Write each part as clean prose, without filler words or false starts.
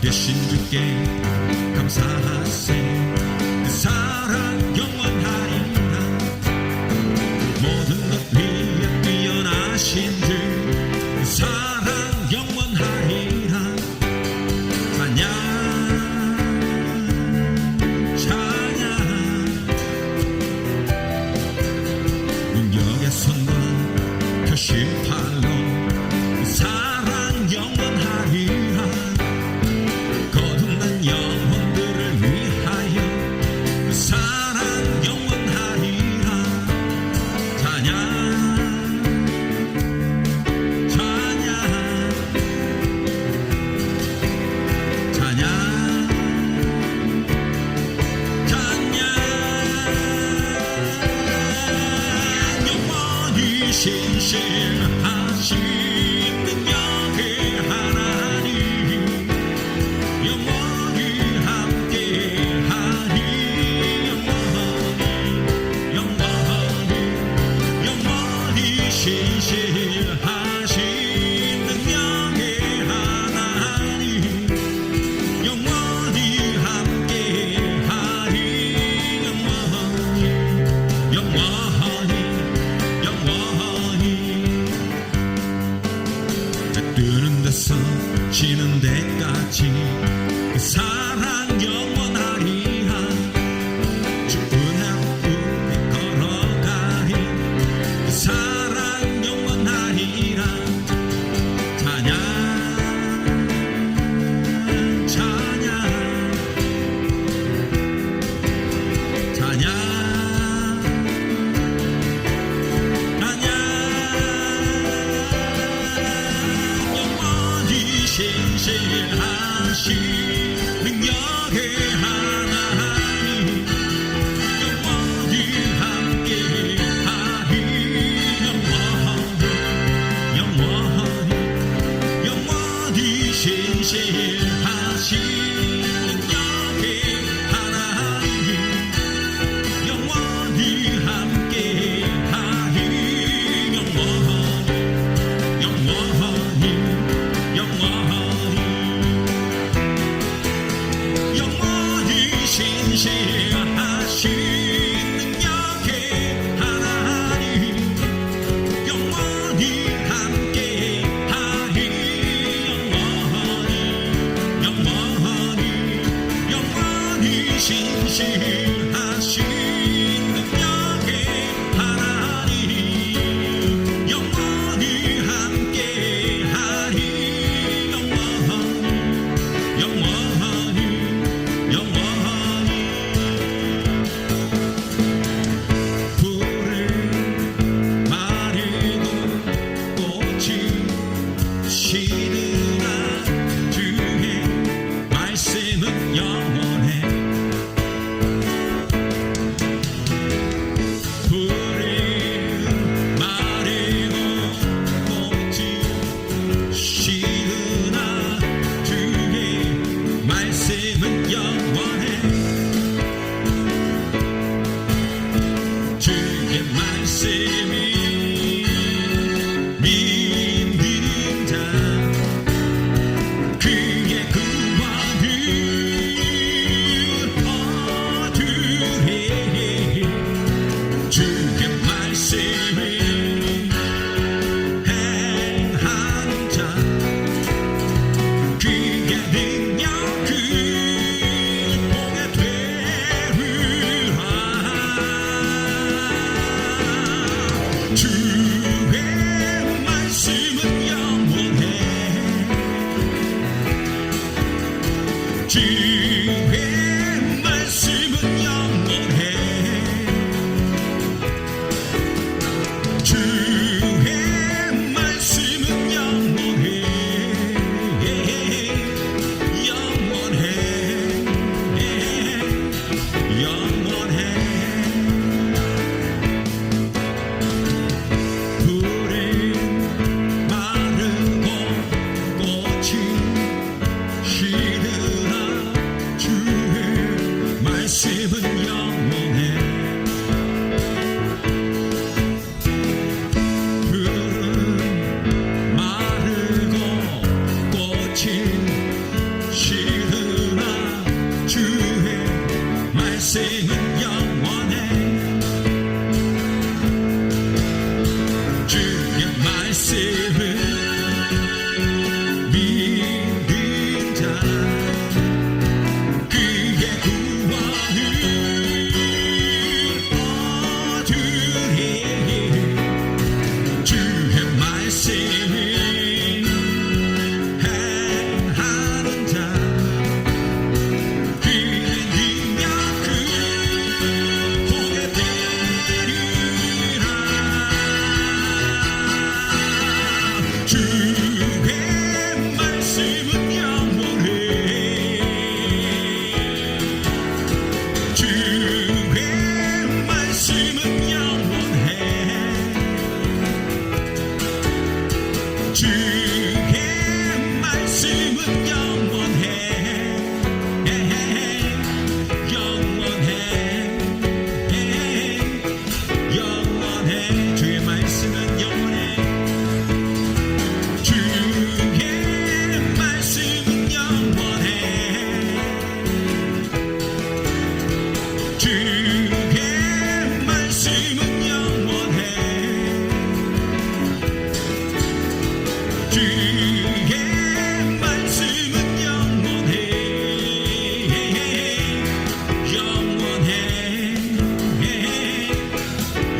되신 주께 감사하세. 그 사랑 영원하리라. 모든 것 위에 뛰어나신 주 그 사랑 영원하리라. 찬양 찬양. 능력의 손과 표심팔로 그 사랑 영원하리라. 거듭난 영혼들을 위하여 그 사랑 영원하리라. 찬양 신실하신 능력의 하나님 영원히 함께하니. 영원히 신실하신 능력의 하나님 영원히 함께하니. 뜨는 데서 지는 데까지 그 사랑 영원하리라. 주 은혜 우리 걸어가리. 그 사랑 영원하리라. 말씀을 믿는 자 그의 구원을 얻으리. 주의 말씀을 행하는 자 그의 능력을 보게 되리라. 주의 말씀은 영원해. 주의 말씀은 영원해. 주의 말씀은 영원해. 영원해. 영원해. 주의 말씀은 영원해. 주의 말씀은 영원해. 주의 말씀은 영원해. 주의 말씀은 영원해. 영원해.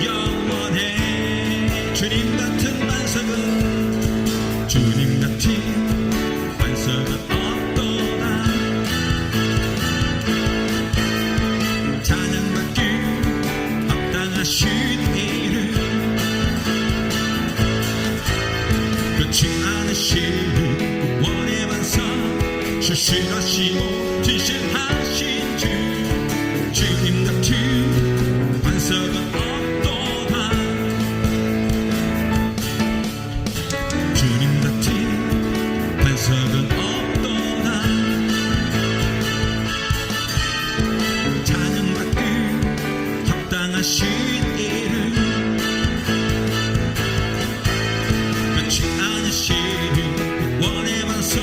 영원해. 주님 같은 반석은 주님 같은 반석은 없도다. 찬양받기 합당하신 이름 끝이 않으시는 구원의 반석 실실하시고 진실하신 주 주님 같은 반석은 없도다. 주님 같은 반석은 없도다. 찬양받기 합당하신 이름 끝이 않으시는 구원의 반석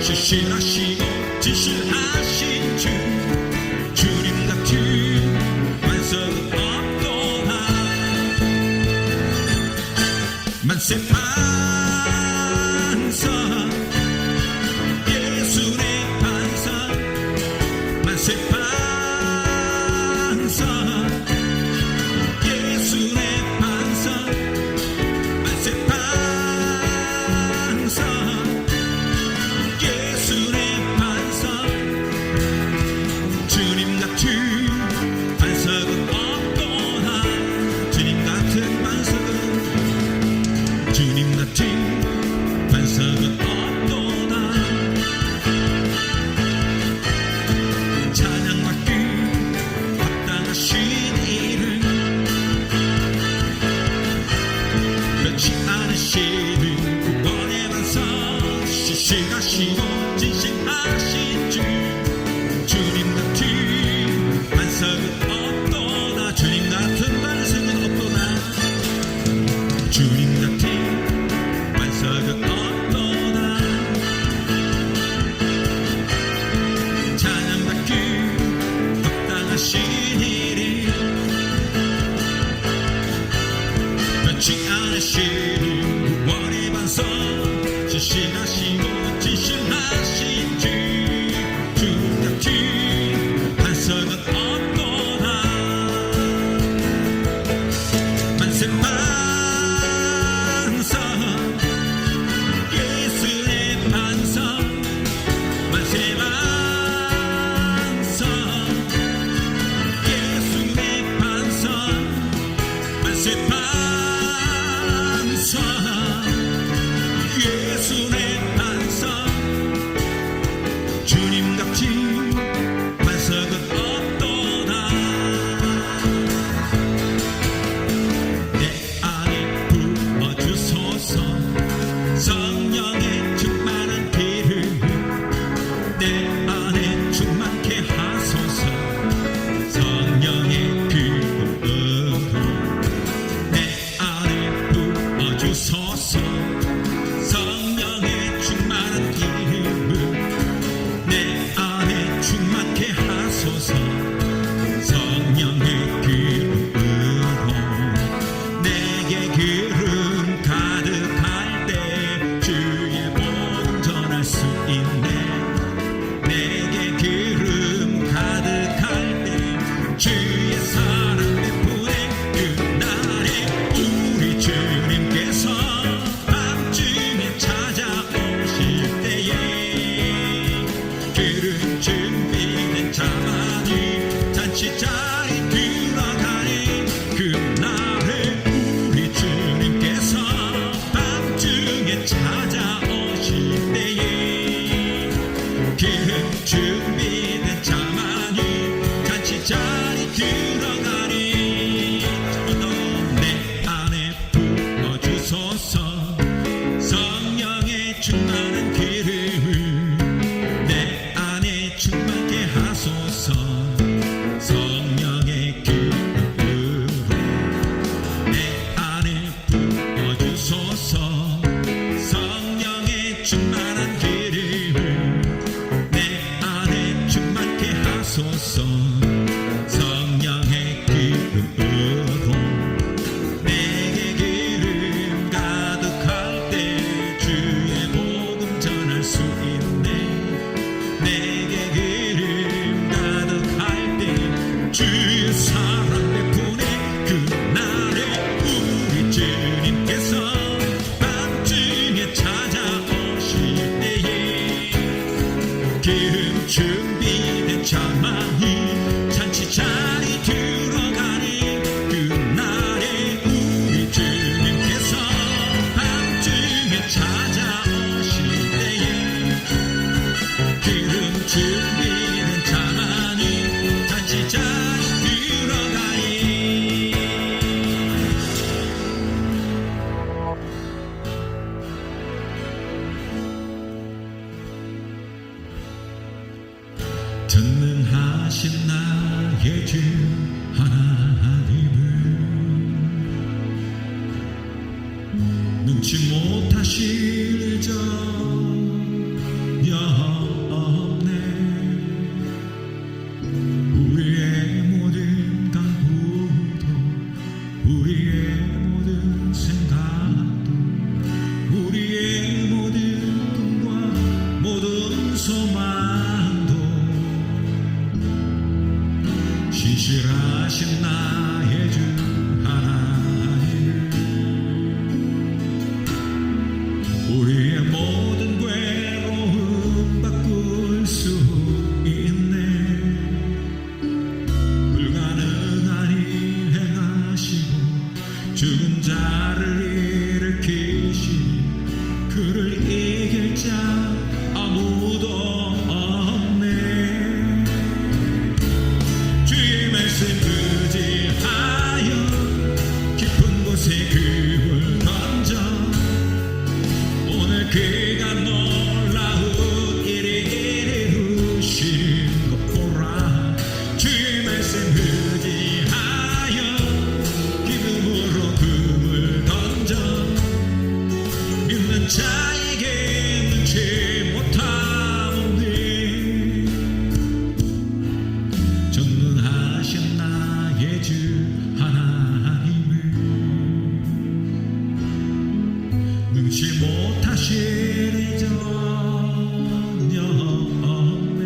실실하시고 진실하신 주 주님 같은 반석은 없도다. 만세 반석 예수의 반석 만세 반석 예수의 반석 만세 반석 예수의 반석 주님 같은 반석은 없도다. 주님 같은 반석은 주님 같은 반석은 없도다. 찬양받기 합당하신 이름 끝이 않으시는 구원의 반석 실실하시고 진실하신 주 주님 같은 반석은 없도다. 주님 같은 반석은 없도다. 주님 같은 반석은 없도다. 찬양받기 합당하신 이름 끝이 않으시는 구원의 반석 진실하시고 진실하신 주 주님 같은 반석은 없도다. 만세 반석 예수의 반석 만세 반석 예수의 반석 만세 반석 주소서. 성령의 충만한 기름을 내 안에 충만케 하소서. 성령의 기름으로 내 안에 부어주소서. 성령의 충만한 기름을 내 안에 충만케 하소서. 성령의 기름으로 내게 기름 가득할 때 주의 복음 전할 수 있네. 내게 기름 가득할 때 주의 사랑 베푸네. 그날에 우리 주님께서 밤중에 찾아오실 때에 기름 준비된 자만이 잔치자리 들어가니. 그날에 우리 주님께서 밤중에 찾아오실 때에 기름 준비된 자만이 잔치자리 들어가니. 전능하신 나의 주 하나님을 눈치 못하실 전혀 없네. 우리의 모든 간구도 우리의 모든 생각도 우리의 모든 꿈과 모든 소망도 신실하신 나의 주 하나님을 우리의 모든 괴로움 바꿀 수 있네. 불가능한 일 행하시고 죽은 자를 일으키시. 그를 이길 자 아무도 없네. 주의 말씀 의지하여 깊은 곳에 금을 던져. 오늘 그가 놀라운 일을 이루신 것 보라. 주의 말씀 의지하여 기쁨으로 금을 던져. 믿는 자에게 눈치 못함없네. 전능하신 나의 주 하나님을 능치 못하시리 전혀 없네.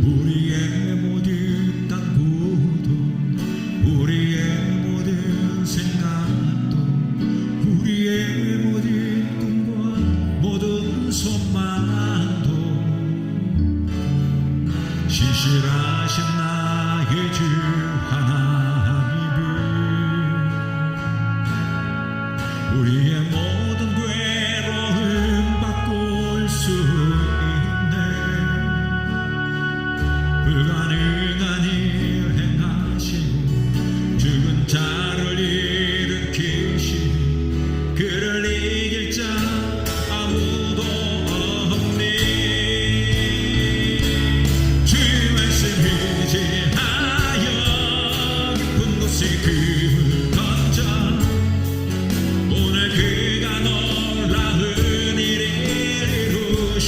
우리의 모든 간구도 우리의 모든 생각도 우리의 모든 꿈과 모든 소망도 신실하신 나의 주 하나님을 우리의 모든 괴로움 바꿀 수 있네. 불가능한 일 행하시고 죽은 자를 일으키시. 그를 이길 자 아무도 없네. 주의 말씀 의지하여 깊은 곳에 금을 던져. 오늘 그가 놀라운 일을 이루신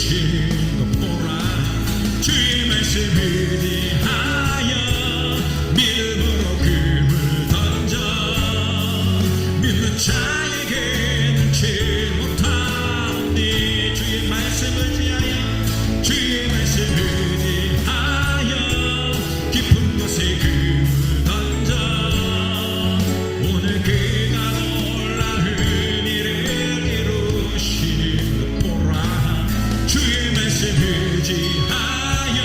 것 보라. 주의 말씀 의지하여 믿음으로 금을 던져. 믿는 자에게 눈치 못하니. 주의 말씀 의지하여 주의 말씀 의지하여 깊은 곳에 금을 던져. 오늘 그가 놀라운 일을 이루시는 것 보라. 주의 말씀 의지하여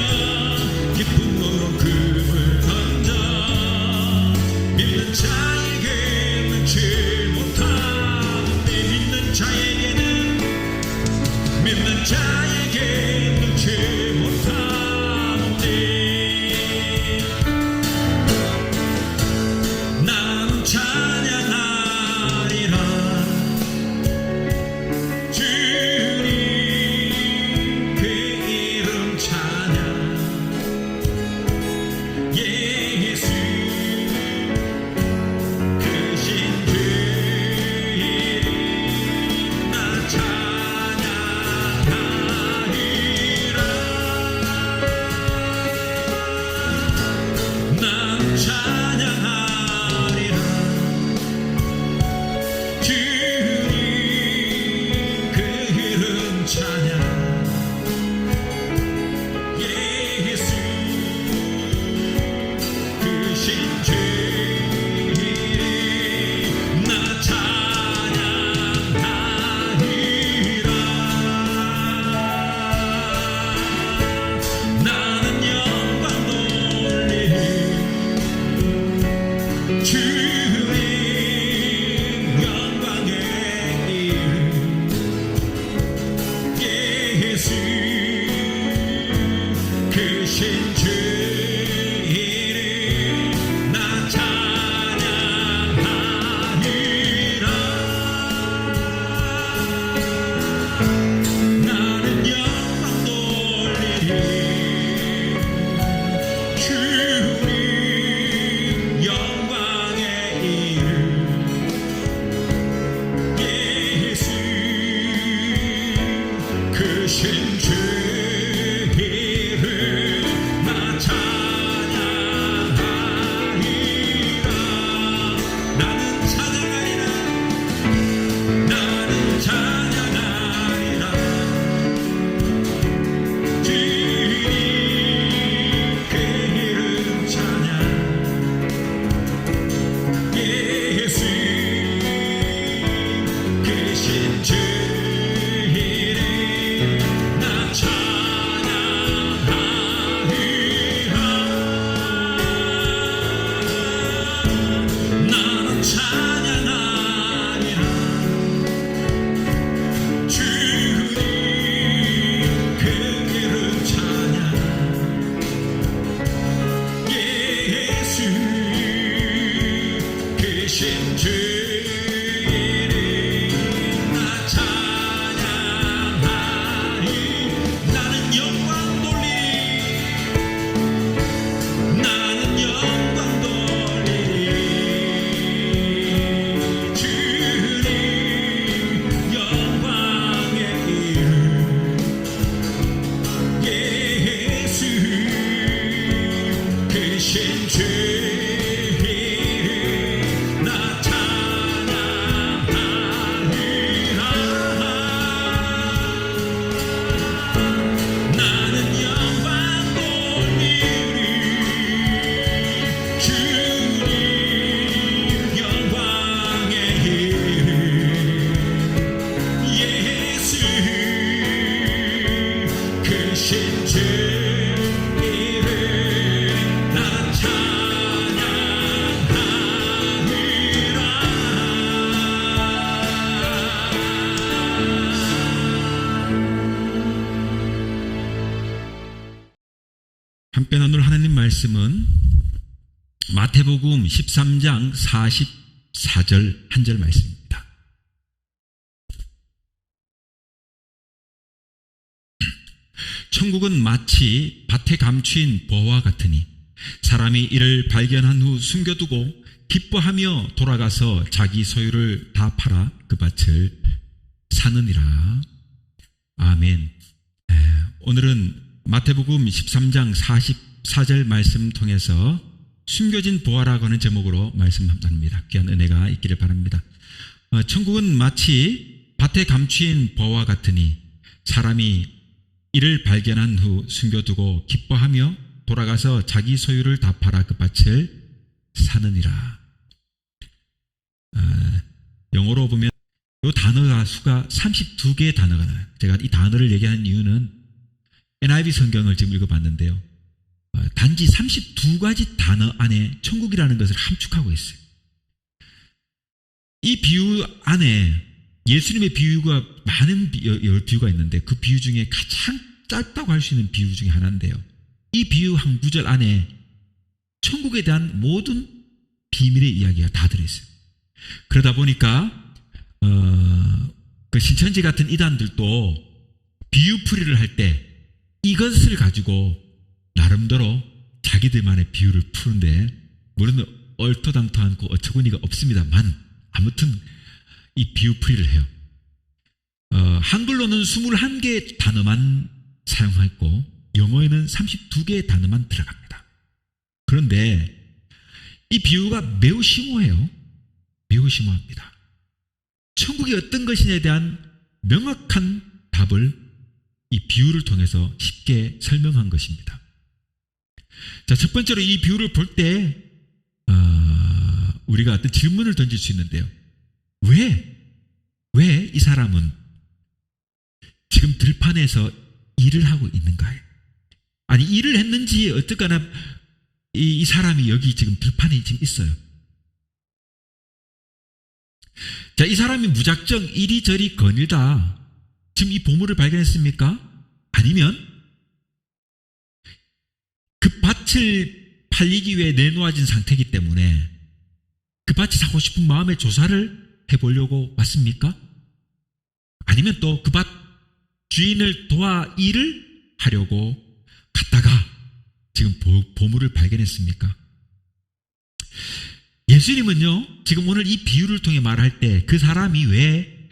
기쁨으로 금을 던져. 믿는 자에게 눈치 못하 말씀은 마태복음 13장 44절 한 절 말씀입니다. 천국은 마치 밭에 감추인 보화와 같으니 사람이 이를 발견한 후 숨겨두고 기뻐하며 돌아가서 자기 소유를 다 팔아 그 밭을 사느니라. 아멘. 오늘은 마태복음 13장 44절 말씀 통해서 숨겨진 보화라고 하는 제목으로 말씀합니다. 귀한 은혜가 있기를 바랍니다. 천국은 마치 밭에 감추인 보화와 같으니 사람이 이를 발견한 후 숨겨두고 기뻐하며 돌아가서 자기 소유를 다 팔아 그 밭을 사느니라. 영어로 보면 이 단어가 수가 32개의 단어가 나와요. 제가 이 단어를 얘기하는 이유는 NIV 성경을 지금 읽어봤는데요. 단지 32가지 단어 안에 천국이라는 것을 함축하고 있어요. 이 비유 안에 예수님의 비유가 많은 비유가 있는데 그 비유 중에 가장 짧다고 할 수 있는 비유 중에 하나인데요. 이 비유 한 구절 안에 천국에 대한 모든 비밀의 이야기가 다 들어있어요. 그러다 보니까 그 신천지 같은 이단들도 비유풀이를 할 때 이것을 가지고 나름대로 자기들만의 비유를 푸는데, 물론 얼토당토하고 어처구니가 없습니다만 아무튼 이 비유풀이를 해요. 한글로는 21개의 단어만 사용했고 영어에는 32개의 단어만 들어갑니다. 그런데 이 비유가 매우 심오해요. 매우 심오합니다. 천국이 어떤 것이냐에 대한 명확한 답을 이 비유를 통해서 쉽게 설명한 것입니다. 자, 첫 번째로 이 비유를 볼 때 우리가 어떤 질문을 던질 수 있는데요. 왜 이 사람은 지금 들판에서 일을 하고 있는가요? 아니, 일을 했는지 어쨌거나 이 사람이 여기 지금 들판에 지금 있어요. 자, 이 사람이 무작정 이리저리 거닐다 지금 이 보물을 발견했습니까? 아니면 그 밭을 팔리기 위해 내놓아진 상태이기 때문에 그 밭이 사고 싶은 마음에 조사를 해보려고 왔습니까? 아니면 또 그 밭 주인을 도와 일을 하려고 갔다가 지금 보물을 발견했습니까? 예수님은요, 지금 오늘 이 비유를 통해 말할 때 그 사람이 왜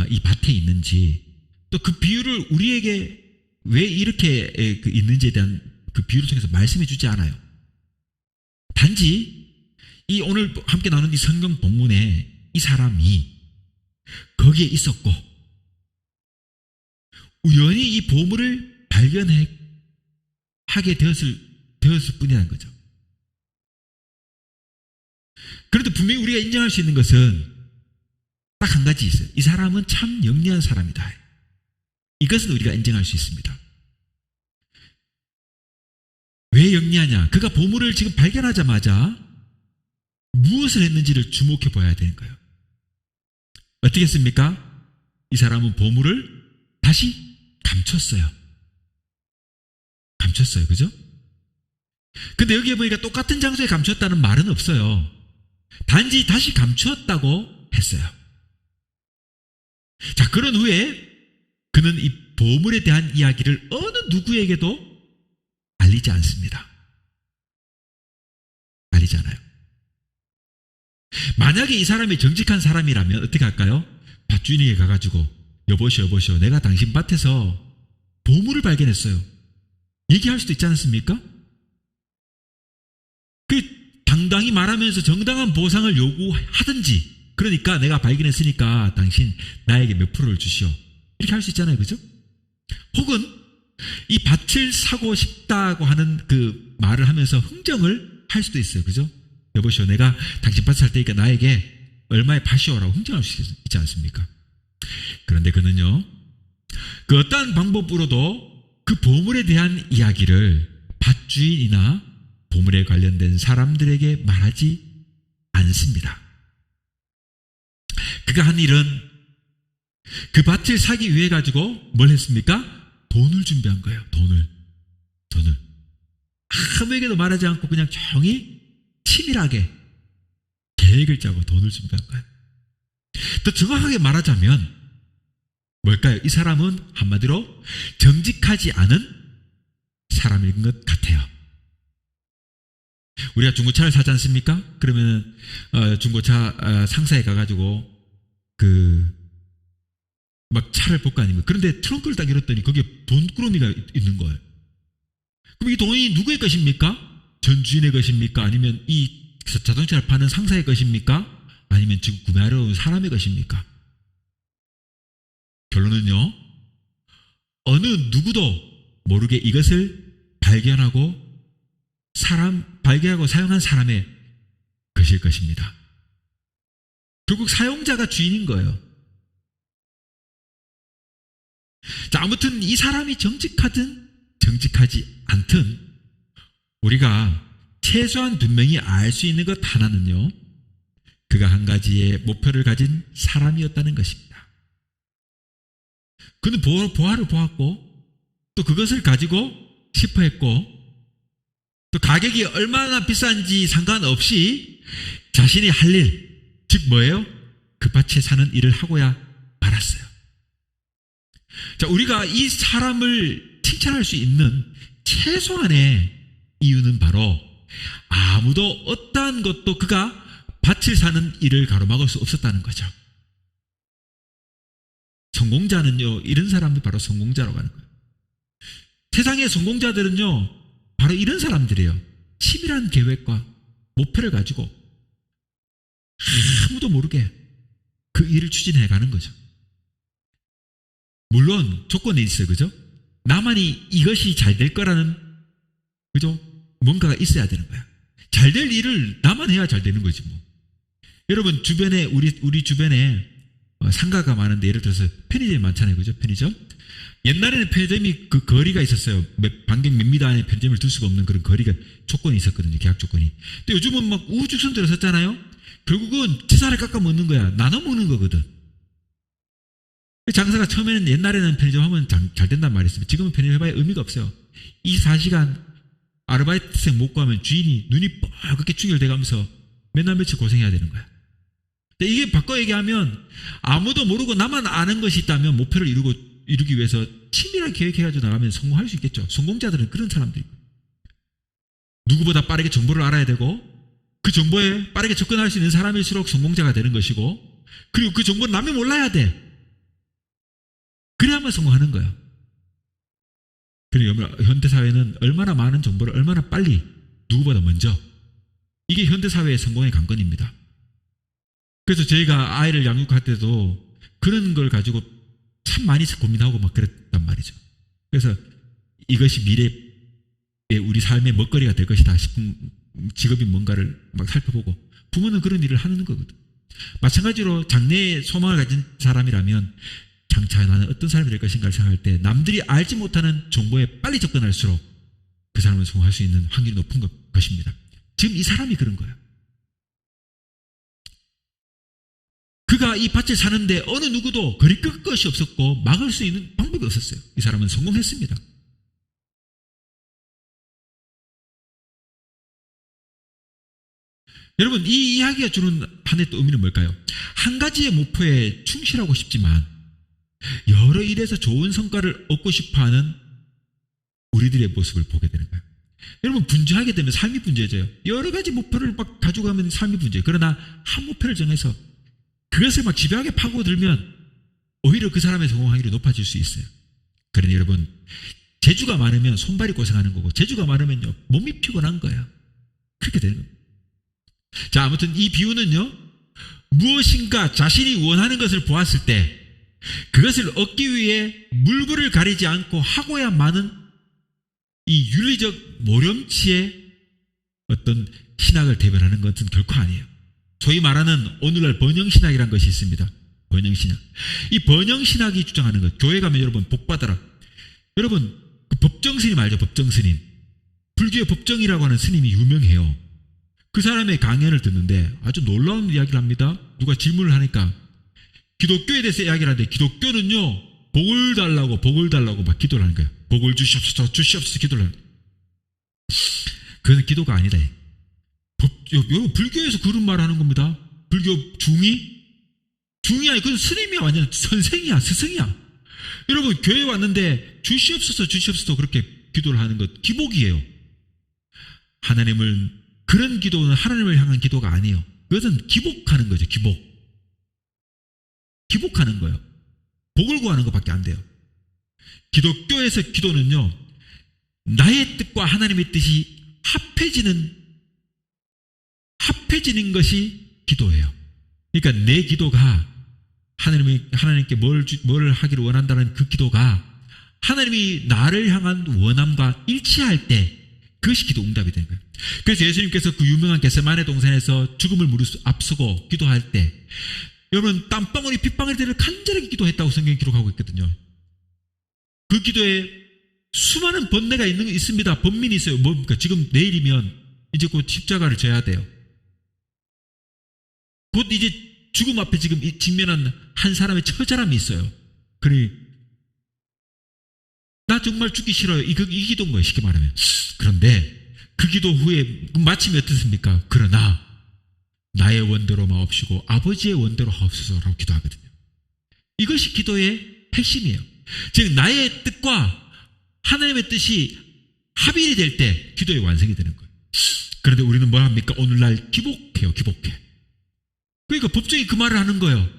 이 밭에 있는지, 또 그 비유를 우리에게 왜 이렇게 있는지에 대한 그 비유를 통해서 말씀해 주지 않아요. 단지 이 오늘 함께 나눈 이 성경 본문에 이 사람이 거기에 있었고 우연히 이 보물을 발견하게 되었을 뿐이라는 거죠. 그래도 분명히 우리가 인정할 수 있는 것은 딱 한 가지 있어요. 이 사람은 참 영리한 사람이다. 이것은 우리가 인정할 수 있습니다. 왜 영리하냐? 그가 보물을 지금 발견하자마자 무엇을 했는지를 주목해 봐야 되는 거예요. 어떻게 했습니까? 이 사람은 보물을 다시 감췄어요. 그죠? 근데 여기에 보니까 똑같은 장소에 감췄다는 말은 없어요. 단지 다시 감추었다고 했어요. 자, 그런 후에 그는 이 보물에 대한 이야기를 어느 누구에게도 알리지 않습니다. 알리지 않아요. 만약에 이 사람이 정직한 사람이라면 어떻게 할까요? 밭주인에게 가가지고 여보시오, 내가 당신 밭에서 보물을 발견했어요. 얘기할 수도 있지 않습니까? 당당히 말하면서 정당한 보상을 요구하든지, 그러니까 내가 발견했으니까 당신 나에게 몇 프로를 주시오, 이렇게 할 수 있잖아요. 그죠? 혹은 이 밭을 사고 싶다고 하는 그 말을 하면서 흥정을 할 수도 있어요. 그죠? 여보시오, 내가 당신 밭을 살 테니까 나에게 얼마에 파시오라고 흥정할 수 있지 않습니까? 그런데 그는요, 그 어떠한 방법으로도 그 보물에 대한 이야기를 밭주인이나 보물에 관련된 사람들에게 말하지 않습니다. 그가 한 일은 그 밭을 사기 위해 가지고 뭘 했습니까? 돈을 준비한 거예요. 돈을. 아무에게도 말하지 않고 그냥 조용히 치밀하게 계획을 짜고 돈을 준비한 거예요. 더 정확하게 말하자면 뭘까요? 이 사람은 한마디로 정직하지 않은 사람인 것 같아요. 우리가 중고차를 사지 않습니까? 그러면 중고차 상사에 가가지고 막 차를 볼 거 아닙니까? 그런데 트렁크를 딱 열었더니 거기에 돈꾸러미가 있는 거예요. 그럼 이 돈이 누구의 것입니까? 전 주인의 것입니까? 아니면 이 자동차를 파는 상사의 것입니까? 아니면 지금 구매하러 온 사람의 것입니까? 결론은요, 어느 누구도 모르게 이것을 발견하고 사용한 사람의 것일 것입니다. 결국 사용자가 주인인 거예요. 자, 아무튼 이 사람이 정직하든 정직하지 않든 우리가 최소한 분명히 알 수 있는 것 하나는요, 그가 한 가지의 목표를 가진 사람이었다는 것입니다. 그는 보화를 보았고 또 그것을 가지고 싶어 했고 또 가격이 얼마나 비싼지 상관없이 자신이 할 일, 즉 뭐예요? 그 밭에 사는 일을 하고야 말았어요. 자, 우리가 이 사람을 칭찬할 수 있는 최소한의 이유는 바로 아무도 어떠한 것도 그가 밭을 사는 일을 가로막을 수 없었다는 거죠. 성공자는요, 이런 사람들 바로 성공자라고 하는 거예요. 세상의 성공자들은요, 바로 이런 사람들이에요. 치밀한 계획과 목표를 가지고 아무도 모르게 그 일을 추진해 가는 거죠. 물론 조건이 있어요. 그죠? 나만이 이것이 잘 될 거라는, 그죠? 뭔가가 있어야 되는 거야. 잘 될 일을 나만 해야 잘 되는 거지 뭐. 여러분 주변에 우리 주변에 상가가 많은데 예를 들어서 편의점이 많잖아요. 그죠? 편의점. 옛날에는 편의점이 그 거리가 있었어요. 반경 몇 미터 안에 편의점을 둘 수가 없는 그런 거리가 조건이 있었거든요. 계약 조건이. 근데 요즘은 막 우후죽순 들어섰잖아요. 결국은 지사를 깎아 먹는 거야. 나눠 먹는 거거든. 장사가 처음에는 옛날에는 편의점 하면 잘 된단 말이 있어요. 지금은 편의점 해봐야 의미가 없어요. 24시간 아르바이트생 못 구하면 주인이 눈이 뻘겋게 충혈돼가면서 맨날 며칠 고생해야 되는 거야. 근데 이게 바꿔 얘기하면 아무도 모르고 나만 아는 것이 있다면 목표를 이루기 위해서 치밀하게 계획해가지고 나가면 성공할 수 있겠죠. 성공자들은 그런 사람들이고 누구보다 빠르게 정보를 알아야 되고 그 정보에 빠르게 접근할 수 있는 사람일수록 성공자가 되는 것이고 그리고 그 정보는 남이 몰라야 돼. 그래야만 성공하는 거야. 그리고 현대사회는 얼마나 많은 정보를 얼마나 빨리 누구보다 먼저, 이게 현대사회의 성공의 관건입니다. 그래서 저희가 아이를 양육할 때도 그런 걸 가지고 참 많이 고민하고 막 그랬단 말이죠. 그래서 이것이 미래의 우리 삶의 먹거리가 될 것이다 싶은 직업이 뭔가를 막 살펴보고, 부모는 그런 일을 하는 거거든. 마찬가지로 장래의 소망을 가진 사람이라면 장차 나는 어떤 사람이 될 것인가를 생각할 때 남들이 알지 못하는 정보에 빨리 접근할수록 그 사람은 성공할 수 있는 확률이 높은 것입니다. 지금 이 사람이 그런 거예요. 그가 이 밭을 사는데 어느 누구도 거리 끌 것이 없었고 막을 수 있는 방법이 없었어요. 이 사람은 성공했습니다. 여러분, 이 이야기가 주는 하나의 또 의미는 뭘까요? 한 가지의 목표에 충실하고 싶지만 여러 일에서 좋은 성과를 얻고 싶어하는 우리들의 모습을 보게 되는 거예요. 여러분, 분주하게 되면 삶이 분주해져요. 여러 가지 목표를 막 가지고 가면 삶이 분주해요. 그러나 한 목표를 정해서 그것을 막 집요하게 파고들면 오히려 그 사람의 성공 확률이 높아질 수 있어요. 그러니 여러분, 재주가 많으면 손발이 고생하는 거고 재주가 많으면요 몸이 피곤한 거예요. 그렇게 되는 거예요. 자, 아무튼 이 비유는요, 무엇인가 자신이 원하는 것을 보았을 때 그것을 얻기 위해 물불을 가리지 않고 하고야 마는 이 윤리적 모렴치의 어떤 신학을 대변하는 것은 결코 아니에요. 소위 말하는 오늘날 번영신학이라는 것이 있습니다. 번영신학. 이 번영신학이 주장하는 것, 교회 가면 여러분 복받아라. 여러분, 그 법정스님 알죠? 법정스님. 불교의 법정이라고 하는 스님이 유명해요. 그 사람의 강연을 듣는데 아주 놀라운 이야기를 합니다. 누가 질문을 하니까 기독교에 대해서 이야기를 하는데, 기독교는요 복을 달라고 막 기도를 하는 거예요. 복을 주시옵소서 기도를 하는 거예요. 그건 기도가 아니다. 여러분 불교에서 그런 말 하는 겁니다. 불교 중이 아니 그건 스님이야. 완전 선생이야. 스승이야. 여러분 교회 왔는데 주시옵소서 그렇게 기도를 하는 것 기복이에요. 그런 기도는 하나님을 향한 기도가 아니에요. 그것은 기복하는 거죠. 기복하는 거예요. 복을 구하는 것밖에 안 돼요. 기독교에서 기도는요, 나의 뜻과 하나님의 뜻이 합해지는 것이 기도예요. 그러니까 내 기도가 하나님께 뭘 하기를 원한다는 그 기도가 하나님이 나를 향한 원함과 일치할 때 그것이 기도 응답이 되는 거예요. 그래서 예수님께서 그 유명한 겟세마네 동산에서 죽음을 앞서고 기도할 때 여러분 땀방울이 핏방울들을 간절하게 기도했다고 성경이 기록하고 있거든요. 그 기도에 수많은 번뇌가 있습니다. 번민이 있어요. 뭡니까? 지금 내일이면 이제 곧 십자가를 져야 돼요. 곧 이제 죽음 앞에 지금 직면한 한 사람의 처절함이 있어요. 그러니 나 정말 죽기 싫어요. 이 기도인 거예요. 쉽게 말하면. 그런데 그 기도 후에 마침이 어떻습니까? 그러나 나의 원대로 마옵시고 아버지의 원대로 하옵소서라고 기도하거든요. 이것이 기도의 핵심이에요. 즉 나의 뜻과 하나님의 뜻이 합일이 될 때 기도의 완성이 되는 거예요. 그런데 우리는 뭐 합니까? 오늘날 기복해요. 그러니까 법정이 그 말을 하는 거예요.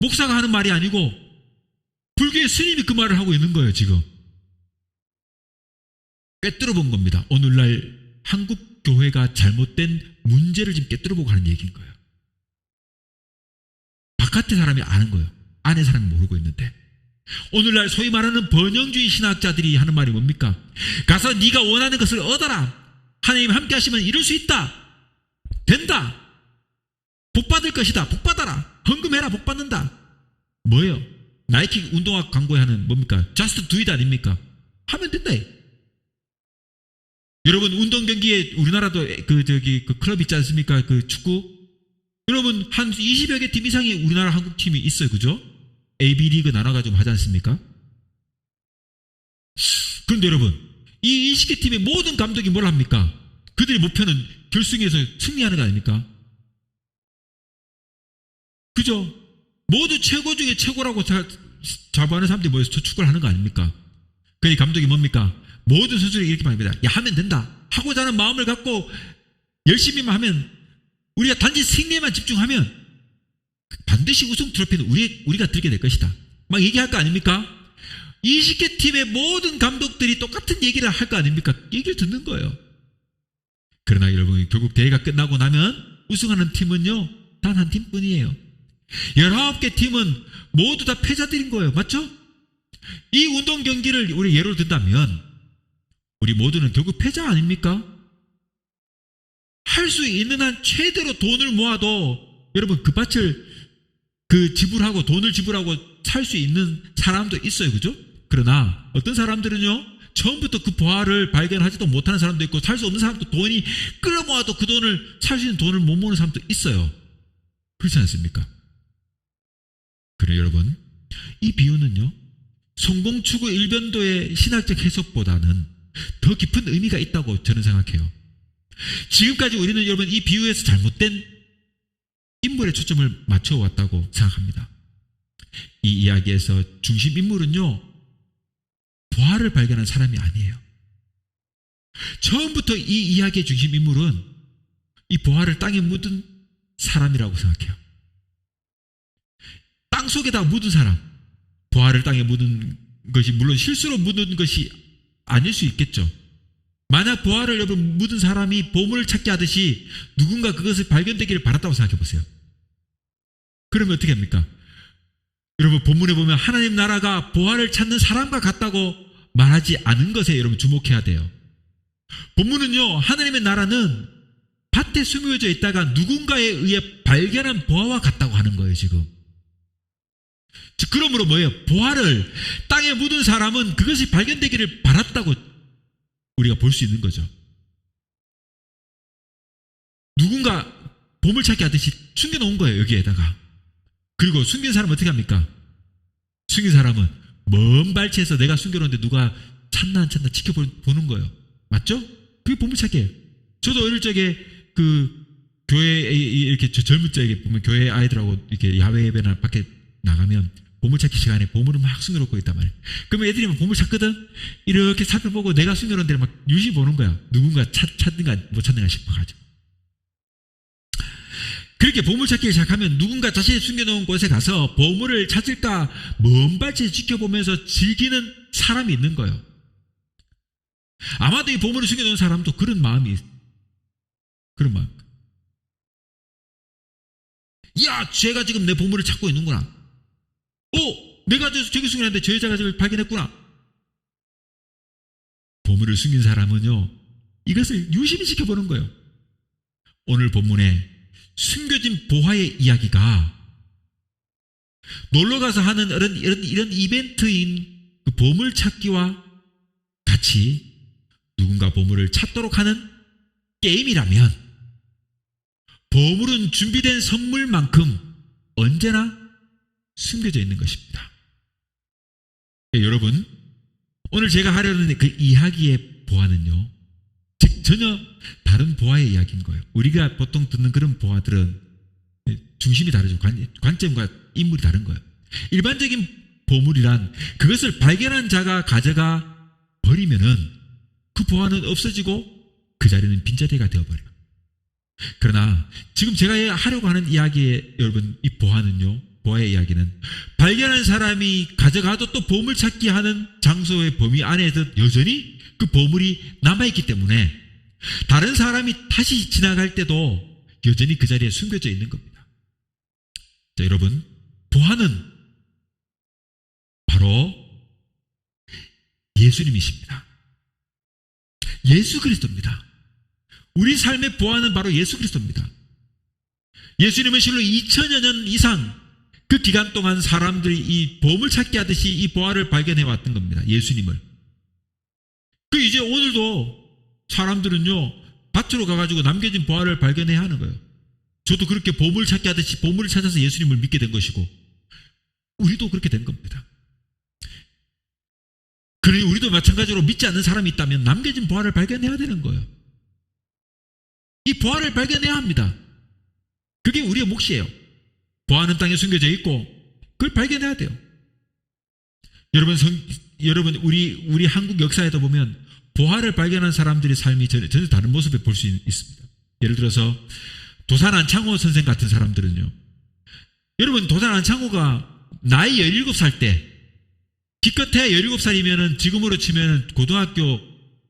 목사가 하는 말이 아니고 불교의 스님이 그 말을 하고 있는 거예요. 지금 꿰뚫어 본 겁니다. 오늘날 한국 교회가 잘못된 문제를 지금 꿰뚫어 보고 하는 얘기인 거예요. 바깥의 사람이 아는 거예요. 안의 사람이 모르고 있는데 오늘날 소위 말하는 번영주의 신학자들이 하는 말이 뭡니까? 가서 네가 원하는 것을 얻어라. 하나님 함께 하시면 이룰 수 있다. 된다. 복 받을 것이다. 복 받아라. 헌금해라. 복 받는다. 뭐예요? 나이키 운동화 광고에 하는 뭡니까? Just do it 아닙니까? 하면 된다. 여러분 운동 경기에 우리나라도 그 클럽 있지 않습니까? 그 축구. 여러분 한 20여 개 팀 이상의 우리나라 한국 팀이 있어요. 그죠? AB 리그 나눠가지고 하지 않습니까? 그런데 여러분 이 20개 팀의 모든 감독이 뭘 합니까? 그들의 목표는 결승에서 승리하는 거 아닙니까? 그죠? 모두 최고 중에 최고라고 자부하는 사람들이 모여서 축구를 하는 거 아닙니까? 그러니 감독이 뭡니까? 모든 선수들이 이렇게 말합니다. 야, 하면 된다. 하고자 하는 마음을 갖고 열심히만 하면 우리가 단지 승리에만 집중하면 반드시 우승 트로피는 우리가 들게 될 것이다. 막 얘기할 거 아닙니까? 20개 팀의 모든 감독들이 똑같은 얘기를 할 거 아닙니까? 얘기를 듣는 거예요. 그러나 여러분 결국 대회가 끝나고 나면 우승하는 팀은요 단 한 팀뿐이에요. 19개 팀은 모두 다 패자들인 거예요. 맞죠? 이 운동 경기를 우리 예로 든다면 우리 모두는 결국 패자 아닙니까? 할 수 있는 한 최대로 돈을 모아도 여러분 그 밭을 지불하고 돈을 지불하고 살 수 있는 사람도 있어요. 그죠? 그러나 어떤 사람들은요 처음부터 그 보화를 발견하지도 못하는 사람도 있고 살 수 없는 사람도 돈이 끌어모아도 그 돈을 살 수 있는 돈을 못 모으는 사람도 있어요. 그렇지 않습니까? 그래 여러분 이 비유는요 성공 추구 일변도의 신학적 해석보다는 더 깊은 의미가 있다고 저는 생각해요. 지금까지 우리는 여러분 이 비유에서 잘못된 인물에 초점을 맞춰왔다고 생각합니다. 이 이야기에서 중심 인물은요 부활을 발견한 사람이 아니에요. 처음부터 이 이야기의 중심 인물은 이 부활을 땅에 묻은 사람이라고 생각해요. 땅 속에다 묻은 사람, 부활을 땅에 묻은 것이 물론 실수로 묻은 것이 아닐 수 있겠죠. 만약 부활을 여러분 묻은 사람이 보물을 찾게 하듯이 누군가 그것을 발견되기를 바랐다고 생각해 보세요. 그러면 어떻게 합니까? 여러분 본문에 보면 하나님 나라가 부활을 찾는 사람과 같다고 말하지 않은 것에 여러분 주목해야 돼요. 본문은요 하나님의 나라는 밭에 숨겨져 있다가 누군가에 의해 발견한 보화와 같다고 하는 거예요. 지금 즉 그러므로 뭐예요? 부활을 땅에 묻은 사람은 그것이 발견되기를 바랐다고 우리가 볼 수 있는 거죠. 누군가 보물찾기 하듯이 숨겨놓은 거예요. 여기에다가. 그리고 숨긴 사람은 어떻게 합니까? 숨긴 사람은 먼 발치에서 내가 숨겨놓은데 누가 찾나 안 찾나 지켜보는 거예요. 맞죠? 그게 보물찾기예요. 저도 어릴 적에 그 교회에 이렇게 젊을 적에 보면 교회 아이들하고 이렇게 야외 예배나 밖에 나가면 보물찾기 시간에 보물을 막 숨겨놓고 있단 말이에요. 그러면 애들이 막 보물 찾거든? 이렇게 살펴보고 내가 숨겨놓은 데를 막 유심히 보는 거야. 누군가 찾는가 못 찾는가 싶어가지고. 그렇게 보물찾기를 시작하면 누군가 자신이 숨겨놓은 곳에 가서 보물을 찾을까 먼 발치 지켜보면서 즐기는 사람이 있는 거예요. 아마도 이 보물을 숨겨놓은 사람도 그런 마음이 있어요. 그런 마음. 야, 쟤가 지금 내 보물을 찾고 있는구나. 내가 저기 숨겨놨는데 저 여자가 저걸 발견했구나. 보물을 숨긴 사람은요, 이것을 유심히 지켜보는 거예요. 오늘 본문에 숨겨진 보화의 이야기가 놀러가서 하는 이런 이벤트인 그 보물찾기와 같이 누군가 보물을 찾도록 하는 게임이라면 보물은 준비된 선물만큼 언제나 숨겨져 있는 것입니다. 여러분, 오늘 제가 하려는 그 이야기의 보화는요, 즉 전혀 다른 보화의 이야기인 거예요. 우리가 보통 듣는 그런 보화들은 중심이 다르죠. 관점과 인물이 다른 거예요. 일반적인 보물이란 그것을 발견한 자가 가져가 버리면은 그 보화는 없어지고 그 자리는 빈자리가 되어버려요. 그러나 지금 제가 하려고 하는 이야기의 여러분, 이 보화의 이야기는 발견한 사람이 가져가도 또 보물찾기 하는 장소의 범위 안에서 여전히 그 보물이 남아있기 때문에 다른 사람이 다시 지나갈 때도 여전히 그 자리에 숨겨져 있는 겁니다. 자, 여러분, 보화는 바로 예수님이십니다. 예수 그리스도입니다. 우리 삶의 보화는 바로 예수 그리스도입니다. 예수님은 실로 2000여 년 이상 그 기간 동안 사람들이 이 보물찾기 하듯이 이 보화를 발견해 왔던 겁니다. 예수님을. 이제 오늘도 사람들은요, 밭으로 가가지고 남겨진 보화를 발견해야 하는 거예요. 저도 그렇게 보물찾기 하듯이 보물을 찾아서 예수님을 믿게 된 것이고, 우리도 그렇게 된 겁니다. 그러니 우리도 마찬가지로 믿지 않는 사람이 있다면 남겨진 보화를 발견해야 되는 거예요. 이 보화를 발견해야 합니다. 그게 우리의 몫이에요. 보화는 땅에 숨겨져 있고 그걸 발견해야 돼요. 여러분 우리 한국 역사에도 보면 보화를 발견한 사람들의 삶이 전혀 다른 모습을 볼 수 있습니다. 예를 들어서 도산 안창호 선생 같은 사람들은요, 여러분 도산 안창호가 나이 17살 때, 기껏해야 17살이면은 지금으로 치면 고등학교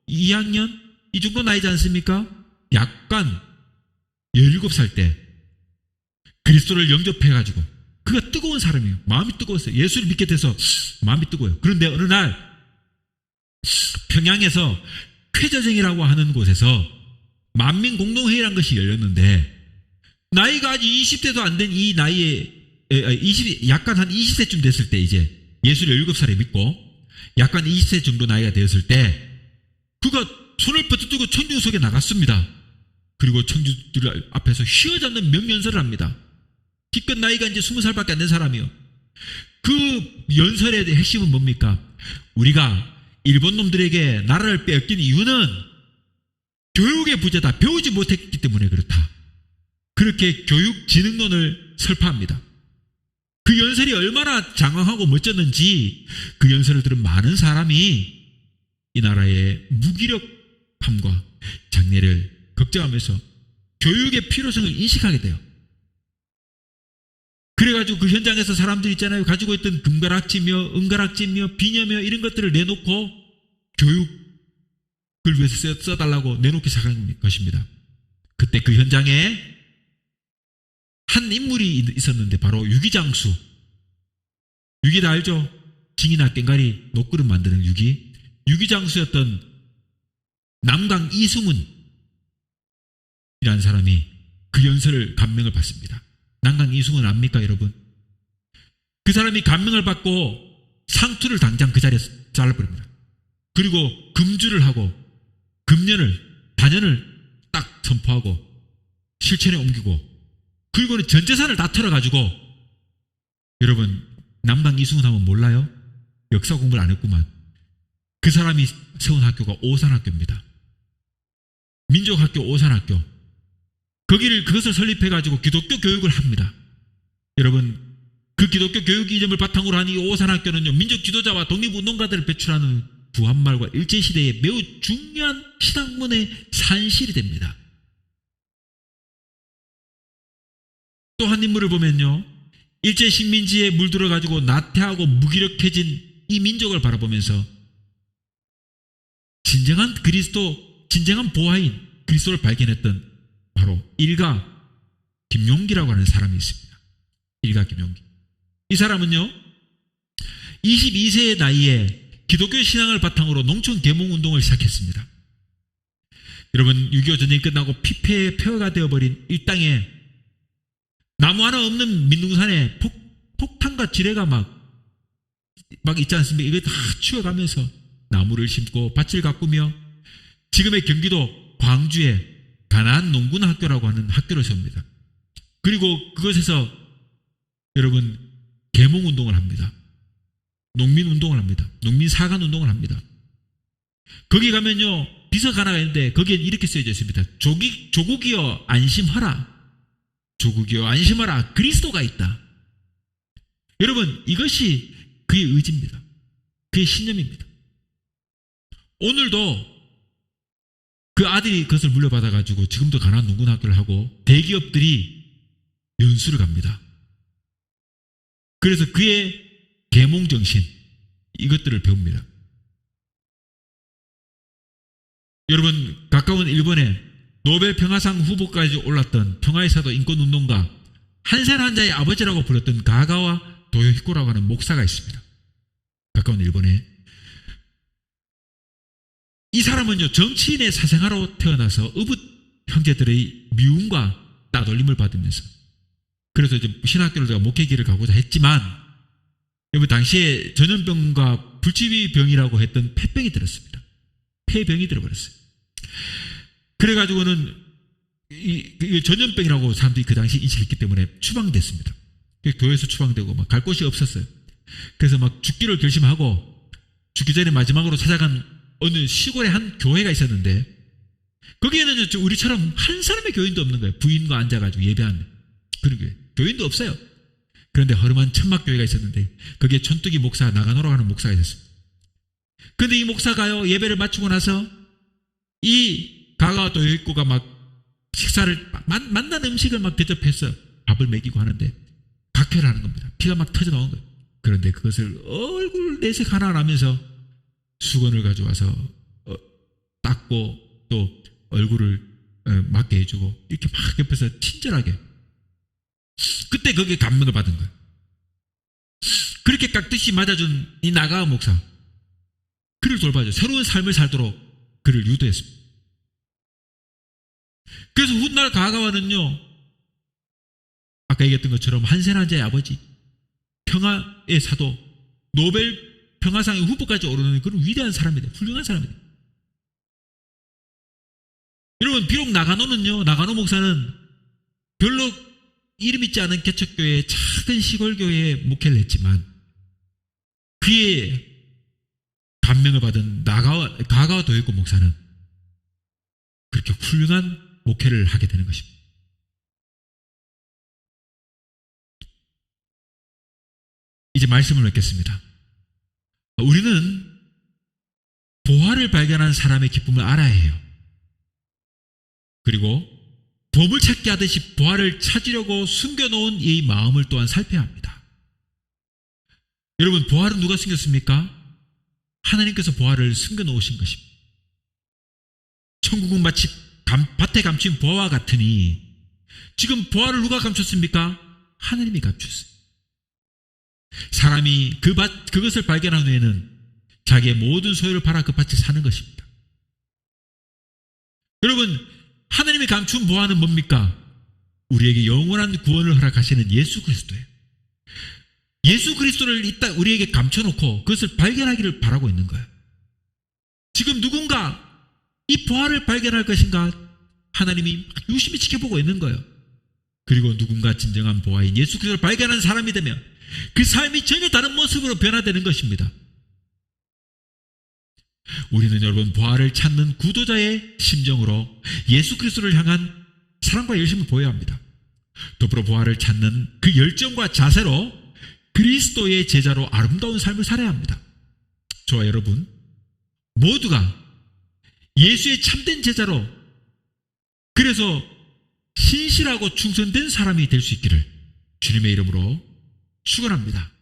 2학년 이 정도 나이지 않습니까? 약간 17살 때 그리스도를 영접해가지고, 그가 뜨거운 사람이에요. 마음이 뜨거웠어요. 예수를 믿게 돼서 마음이 뜨거워요. 그런데 어느 날 평양에서 쾌저정이라고 하는 곳에서 만민공동회의라는 것이 열렸는데, 나이가 아직 20대도 안 된 이 나이에 약간 한 20세쯤 됐을 때, 이제 예수를 17살에 믿고 약간 20세 정도 나이가 되었을 때 그가 손을 뻗어뜨고 청중 속에 나갔습니다. 그리고 청중들 앞에서 휘어잡는 명연설을 합니다. 기껏 나이가 이제 20살밖에 안 된 사람이요. 그 연설의 핵심은 뭡니까? 우리가 일본 놈들에게 나라를 빼앗긴 이유는 교육의 부재다. 배우지 못했기 때문에 그렇다. 그렇게 교육진흥론을 설파합니다. 그 연설이 얼마나 장황하고 멋졌는지 그 연설을 들은 많은 사람이 이 나라의 무기력함과 장래를 걱정하면서 교육의 필요성을 인식하게 돼요. 그래가지고 그 현장에서 사람들 있잖아요. 가지고 있던 금가락지며 은가락지며 비녀며 이런 것들을 내놓고 교육을 위해서 써달라고 내놓기 시작한 것입니다. 그때 그 현장에 한 인물이 있었는데 바로 유기장수. 유기 다 알죠? 징이나 깽가리 녹그릇 만드는 유기장수였던 남강 이승훈 이라는 사람이 그 연설을 감명을 받습니다. 남강 이승훈 압니까 여러분? 그 사람이 감명을 받고 상투를 당장 그 자리에서 잘라버립니다. 그리고 금주를 하고 단연을 딱 선포하고 실천에 옮기고, 그리고는 전 재산을 다 털어가지고, 여러분 남강 이승훈 하면 몰라요? 역사 공부를 안 했구만. 그 사람이 세운 학교가 오산학교입니다. 민족학교, 오산학교. 그것을 설립해가지고 기독교 교육을 합니다. 여러분, 그 기독교 교육 이념을 바탕으로 한 이 오산학교는요, 민족 지도자와 독립운동가들을 배출하는 부한말과 일제시대에 매우 중요한 신학문의 산실이 됩니다. 또 한 인물을 보면요, 일제 식민지에 물들어가지고 나태하고 무기력해진 이 민족을 바라보면서 진정한 보화인 그리스도를 발견했던 바로 일가 김용기라고 하는 사람이 있습니다. 일가 김용기. 이 사람은요, 22세의 나이에 기독교 신앙을 바탕으로 농촌 계몽운동을 시작했습니다. 여러분, 6.25 전쟁이 끝나고 피폐의 폐허가 되어버린 이 땅에 나무 하나 없는 민둥산에 폭탄과 지뢰가 막 있지 않습니까? 이거 다 치워가면서 나무를 심고 밭을 가꾸며 지금의 경기도 광주에 가나안 농군학교라고 하는 학교를 세웁니다. 그리고 그것에서 여러분 계몽운동을 합니다. 농민운동을 합니다. 농민사관운동을 합니다. 거기 가면요, 비서가 하나가 있는데 거기에 이렇게 쓰여져 있습니다. 조국이여 안심하라. 조국이여 안심하라. 그리스도가 있다. 여러분, 이것이 그의 의지입니다. 그의 신념입니다. 오늘도 그 아들이 그것을 물려받아가지고 지금도 가나안 농군학교를 하고 대기업들이 연수를 갑니다. 그래서 그의 계몽정신, 이것들을 배웁니다. 여러분, 가까운 일본에 노벨 평화상 후보까지 올랐던 평화의 사도 인권운동가 한산 한자의 아버지라고 불렸던 가가와 도요히코라고 하는 목사가 있습니다. 가까운 일본에. 이 사람은요, 정치인의 사생아로 태어나서 의붓 형제들의 미움과 따돌림을 받으면서, 그래서 이제 신학교를 목회길을 가고자 했지만, 여러분, 당시에 전염병과 불치병이라고 했던 폐병이 들었습니다. 폐병이 들어버렸어요. 그래가지고는 이 전염병이라고 사람들이 그 당시 인식했기 때문에 추방됐습니다. 교회에서 추방되고 막 갈 곳이 없었어요. 그래서 막 죽기를 결심하고 죽기 전에 마지막으로 찾아간 어느 시골의 한 교회가 있었는데, 거기에는 우리처럼 한 사람의 교인도 없는 거예요. 부인과 앉아가지고 예배하는 그런 교회. 교인도 없어요. 그런데 허름한 천막교회가 있었는데 거기에 천뚜기 목사 나가노라고 하는 목사가 있었습니다. 그런데 이 목사가요, 예배를 마치고 나서 이 가가와 도요히코가 막 식사를 만난 음식을 막 대접해서 밥을 먹이고 하는데 각혈을 하는 겁니다. 피가 막 터져 나온 거예요. 그런데 그것을 얼굴 내색 하나 나면서 수건을 가져와서 닦고 또 얼굴을 맞게 해주고 이렇게 막 옆에서 친절하게, 그때 거기에 감명을 받은 거예요. 그렇게 깍듯이 맞아준 이 나가와 목사, 그를 돌봐줘 새로운 삶을 살도록 그를 유도했습니다. 그래서 훗날 가가와는요, 아까 얘기했던 것처럼 한센 한자의 아버지, 평화의 사도, 노벨 평화상의 후보까지 오르는 그런 위대한 사람이다. 훌륭한 사람이다. 여러분, 비록 나가노 목사는 별로 이름 있지 않은 개척교회의 작은 시골교회에 목회를 했지만 그의 감명을 받은 가가와 도요히코 목사는 그렇게 훌륭한 목회를 하게 되는 것입니다. 이제 말씀을 맺겠습니다. 우리는 보화를 발견한 사람의 기쁨을 알아야 해요. 그리고 보물찾기 하듯이 보화를 찾으려고 숨겨놓은 이 마음을 또한 살펴야 합니다. 여러분, 보화를 누가 숨겼습니까? 하나님께서 보화를 숨겨놓으신 것입니다. 천국은 마치 밭에 감춘 보화와 같으니, 지금 보화를 누가 감췄습니까? 하나님이 감췄어요. 사람이 그것을 발견한 후에는 자기의 모든 소유를 팔아 그 밭에 사는 것입니다. 여러분, 하나님이 감춘 보화는 뭡니까? 우리에게 영원한 구원을 허락하시는 예수 그리스도예요. 예수 그리스도를 우리에게 감춰놓고 그것을 발견하기를 바라고 있는 거예요. 지금 누군가 이 보화를 발견할 것인가 하나님이 유심히 지켜보고 있는 거예요. 그리고 누군가 진정한 보화인 예수 그리스도를 발견한 사람이 되면 그 삶이 전혀 다른 모습으로 변화되는 것입니다. 우리는 여러분 부활을 찾는 구도자의 심정으로 예수 그리스도를 향한 사랑과 열심을 보여야 합니다. 더불어 부활을 찾는 그 열정과 자세로 그리스도의 제자로 아름다운 삶을 살아야 합니다. 저와 여러분 모두가 예수의 참된 제자로, 그래서 신실하고 충성된 사람이 될 수 있기를 주님의 이름으로 축원합니다.